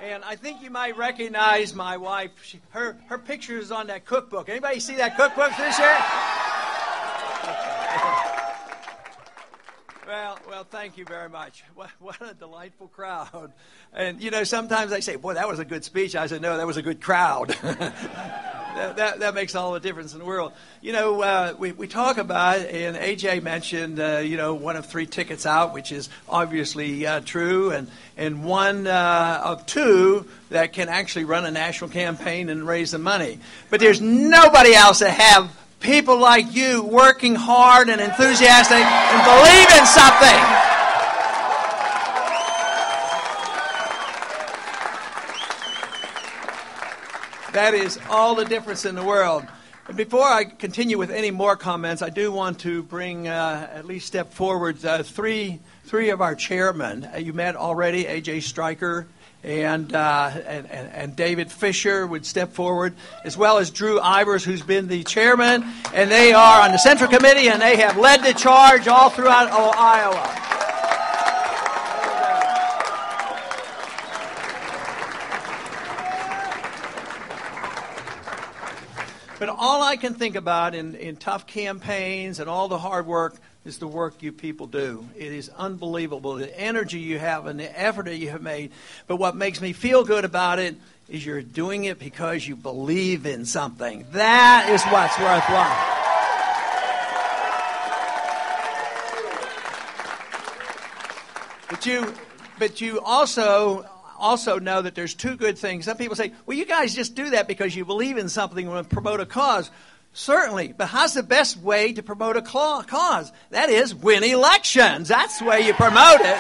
And I think you might recognize my wife. Her picture is on that cookbook. Anybody see that cookbook this year? Well, thank you very much. What a delightful crowd. And, sometimes they say, boy, that was a good speech. I said, no, that was a good crowd. That makes all the difference in the world. We talk about, and AJ mentioned, one of 3 tickets out, which is obviously true, and one of 2 that can actually run a national campaign and raise the money. But there's nobody else that have people like you working hard and enthusiastic and believe in something. That is all the difference in the world. And before I continue with any more comments, I do want to bring, at least step forward, three of our chairmen. You met already, A.J. Stryker and David Fisher would step forward, as well as Drew Ivers, who's been the chairman. And they are on the Central Committee, and they have led the charge all throughout Iowa. But all I can think about in tough campaigns and all the hard work is the work you people do. It is unbelievable, the energy you have and the effort that you have made. But what makes me feel good about it is you're doing it because you believe in something. That is what's worthwhile. But you also know that there's 2 good things. Some people say, well, you guys just do that because you believe in something and promote a cause. Certainly, but how's the best way to promote a cause? That is, win elections. That's the way you promote it.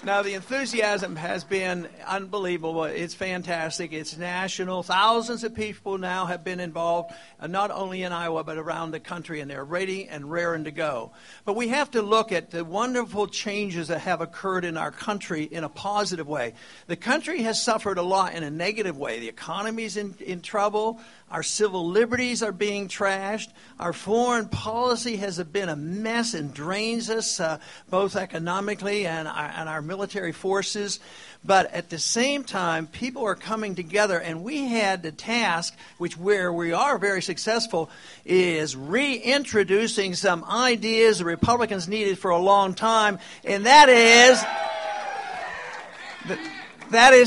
Now, the enthusiasm has been unbelievable. It's fantastic. It's national. Thousands of people now have been involved, not only in Iowa, but around the country, and they're ready and raring to go. But we have to look at the wonderful changes that have occurred in our country in a positive way. The country has suffered a lot in a negative way. The economy's in trouble. Our civil liberties are being trashed. Our foreign policy has been a mess and drains us both economically and our military forces. But at the same time, people are coming together, and we had the task, where we are very successful, is reintroducing some ideas the Republicans needed for a long time, and that is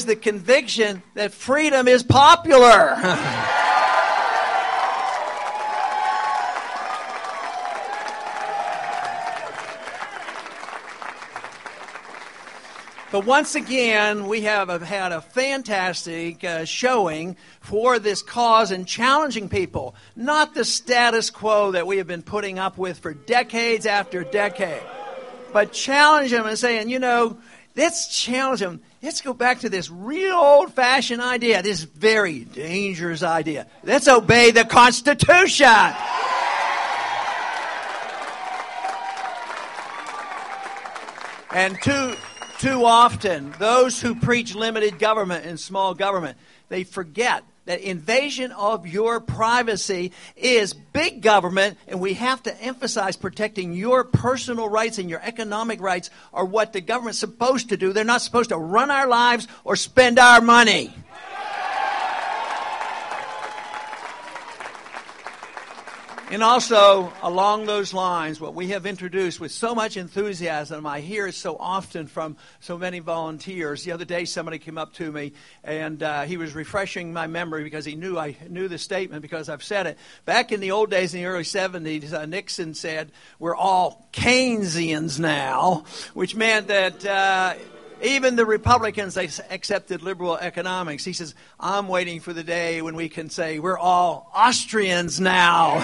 the conviction that freedom is popular. But once again, we have had a fantastic showing for this cause and challenging people, not the status quo that we have been putting up with for decades after decade, but challenge them and saying, let's challenge them. Let's go back to this real old-fashioned idea, this very dangerous idea. Let's obey the Constitution. And too often, those who preach limited government and small government, they forget that invasion of your privacy is big government, and we have to emphasize protecting your personal rights and your economic rights are what the government's supposed to do. They're not supposed to run our lives or spend our money. And also, along those lines, what we have introduced with so much enthusiasm, I hear it so often from so many volunteers. The other day, somebody came up to me, and he was refreshing my memory because he knew I knew the statement because I've said it. Back in the old days, in the early 70s, Nixon said, we're all Keynesians now, which meant that even the Republicans, they accepted liberal economics. He says, I'm waiting for the day when we can say we're all Austrians now.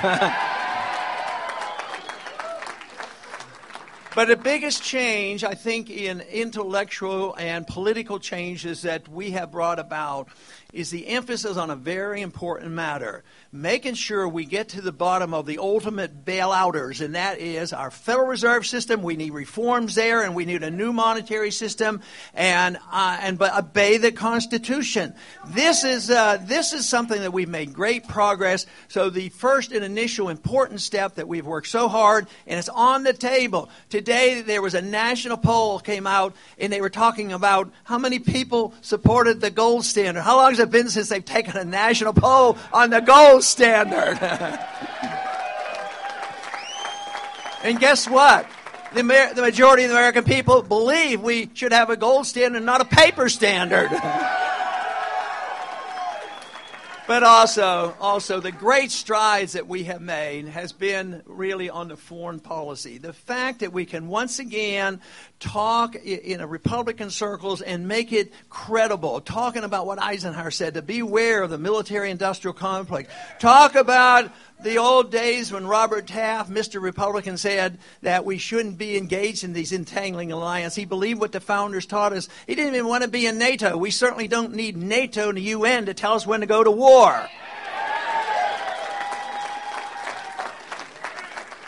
But the biggest change, I think, in intellectual and political changes that we have brought about is the emphasis on a very important matter, making sure we get to the bottom of the ultimate bailouters, and that is our Federal Reserve System. We need reforms there, and we need a new monetary system, but obey the Constitution. This is something that we've made great progress. So the first and initial important step that we've worked so hard, and it's on the table. Today Today there was a national poll came out, and they were talking about how many people supported the gold standard. How long has it been since they've taken a national poll on the gold standard? And guess what? The majority of the American people believe we should have a gold standard, not a paper standard. But also the great strides that we have made has been really on the foreign policy. The fact that we can once again talk in a Republican circles and make it credible, talking about what Eisenhower said, to beware of the military-industrial complex. Talk about the old days when Robert Taft, Mr. Republican, said that we shouldn't be engaged in these entangling alliances. He believed what the founders taught us. He didn't even want to be in NATO. We certainly don't need NATO and the UN to tell us when to go to war.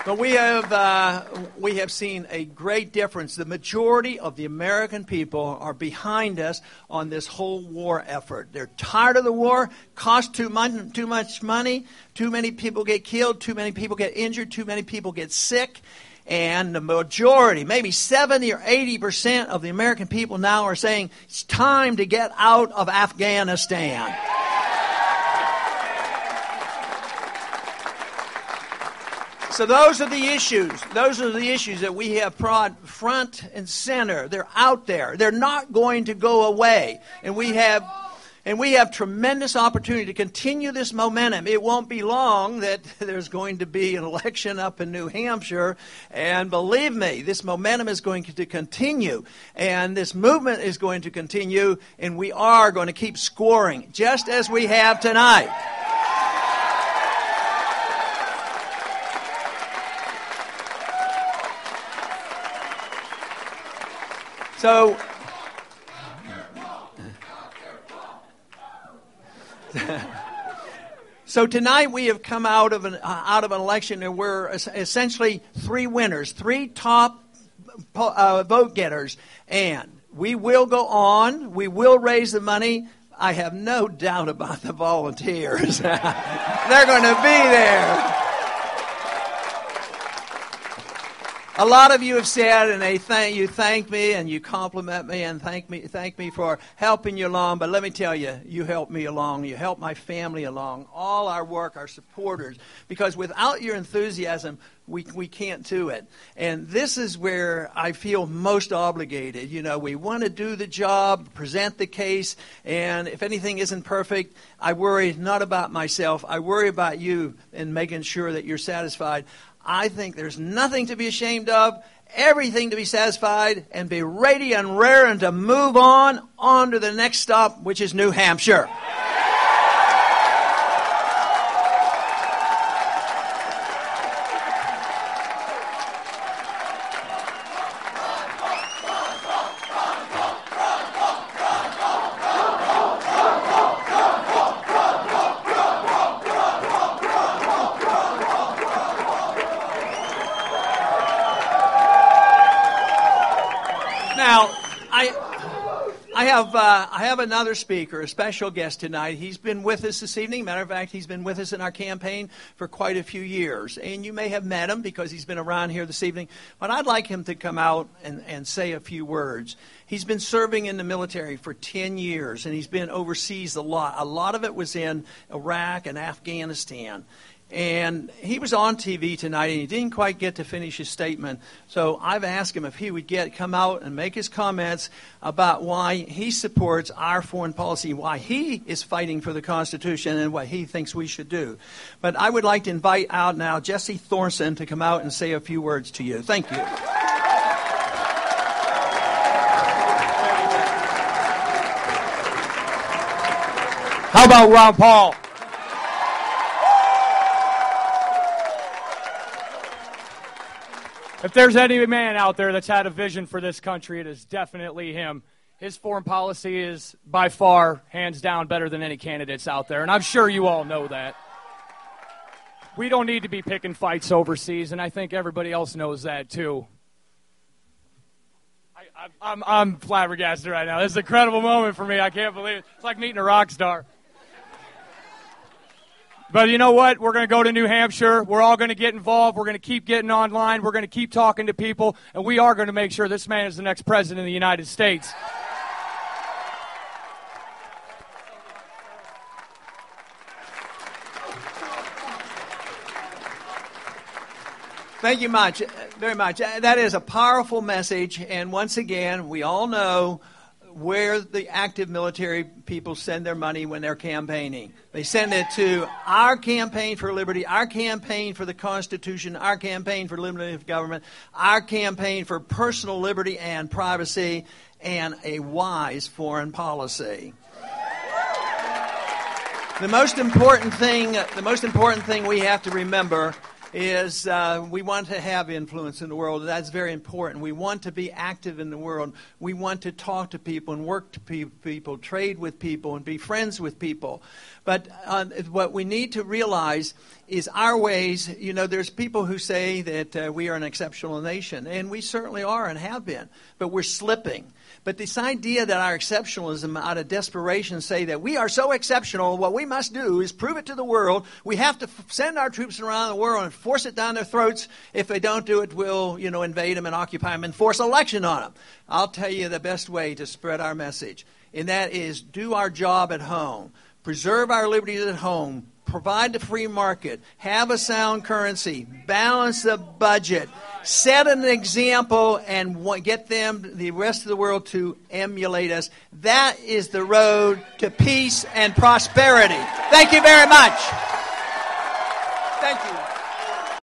But we have seen a great difference. The majority of the American people are behind us on this whole war effort. They're tired of the war. Costs too much money. Too many people get killed. Too many people get injured. Too many people get sick. And the majority, maybe 70 or 80% of the American people now are saying it's time to get out of Afghanistan. So those are the issues. Those are the issues that we have brought front and center. They're out there. They're not going to go away. And we have tremendous opportunity to continue this momentum. It won't be long that there's going to be an election up in New Hampshire. And believe me, this momentum is going to continue. And this movement is going to continue. And we are going to keep scoring, just as we have tonight. So tonight we have come out of an election, and we're essentially three winners, three top vote getters, and we will go on. We will raise the money. I have no doubt about the volunteers. They're going to be there. A lot of you have said, and you thank me and you compliment me and thank me for helping you along. But let me tell you, you helped me along. You helped my family along. All our work, our supporters, because without your enthusiasm, we can't do it. And this is where I feel most obligated. You know, we want to do the job, present the case, and if anything isn't perfect, I worry not about myself. I worry about you and making sure that you're satisfied. I think there's nothing to be ashamed of, everything to be satisfied, and be ready and raring to move on to the next stop, which is New Hampshire. I have another speaker, a special guest tonight. He's been with us this evening. Matter of fact, he's been with us in our campaign for quite a few years. And you may have met him because he's been around here this evening. But I'd like him to come out and say a few words. He's been serving in the military for 10 years, and he's been overseas a lot. A lot of it was in Iraq and Afghanistan. And he was on TV tonight, and he didn't quite get to finish his statement. So I've asked him if he would come out and make his comments about why he supports our foreign policy, why he is fighting for the Constitution, and what he thinks we should do. But I would like to invite out now Jesse Thorson to come out and say a few words to you. Thank you. How about Ron Paul? If there's any man out there that's had a vision for this country, it is definitely him. His foreign policy is by far, hands down, better than any candidates out there, and I'm sure you all know that. We don't need to be picking fights overseas, and I think everybody else knows that too. I'm flabbergasted right now. This is an incredible moment for me. I can't believe it. It's like meeting a rock star. But you know what? We're going to go to New Hampshire. We're all going to get involved. We're going to keep getting online. We're going to keep talking to people. And we are going to make sure this man is the next president of the United States. Thank you very much. That is a powerful message. And once again, we all know where the active military people send their money when they're campaigning. They send it to our campaign for liberty, our campaign for the Constitution, our campaign for limited government, our campaign for personal liberty and privacy, and a wise foreign policy. The most important thing we have to remember is we want to have influence in the world. That's very important. We want to be active in the world. We want to talk to people and work to people, trade with people, and be friends with people. But what we need to realize is our ways. You know, there's people who say that we are an exceptional nation, and we certainly are and have been, but we're slipping. But this idea that our exceptionalism out of desperation say that we are so exceptional, what we must do is prove it to the world. We have to send our troops around the world and force it down their throats. If they don't do it, we'll, invade them and occupy them and force election on them. I'll tell you the best way to spread our message, and that is do our job at home. Preserve our liberties at home. Provide the free market. Have a sound currency. Balance the budget. Set an example and get the rest of the world to emulate us. That is the road to peace and prosperity. Thank you very much. Thank you.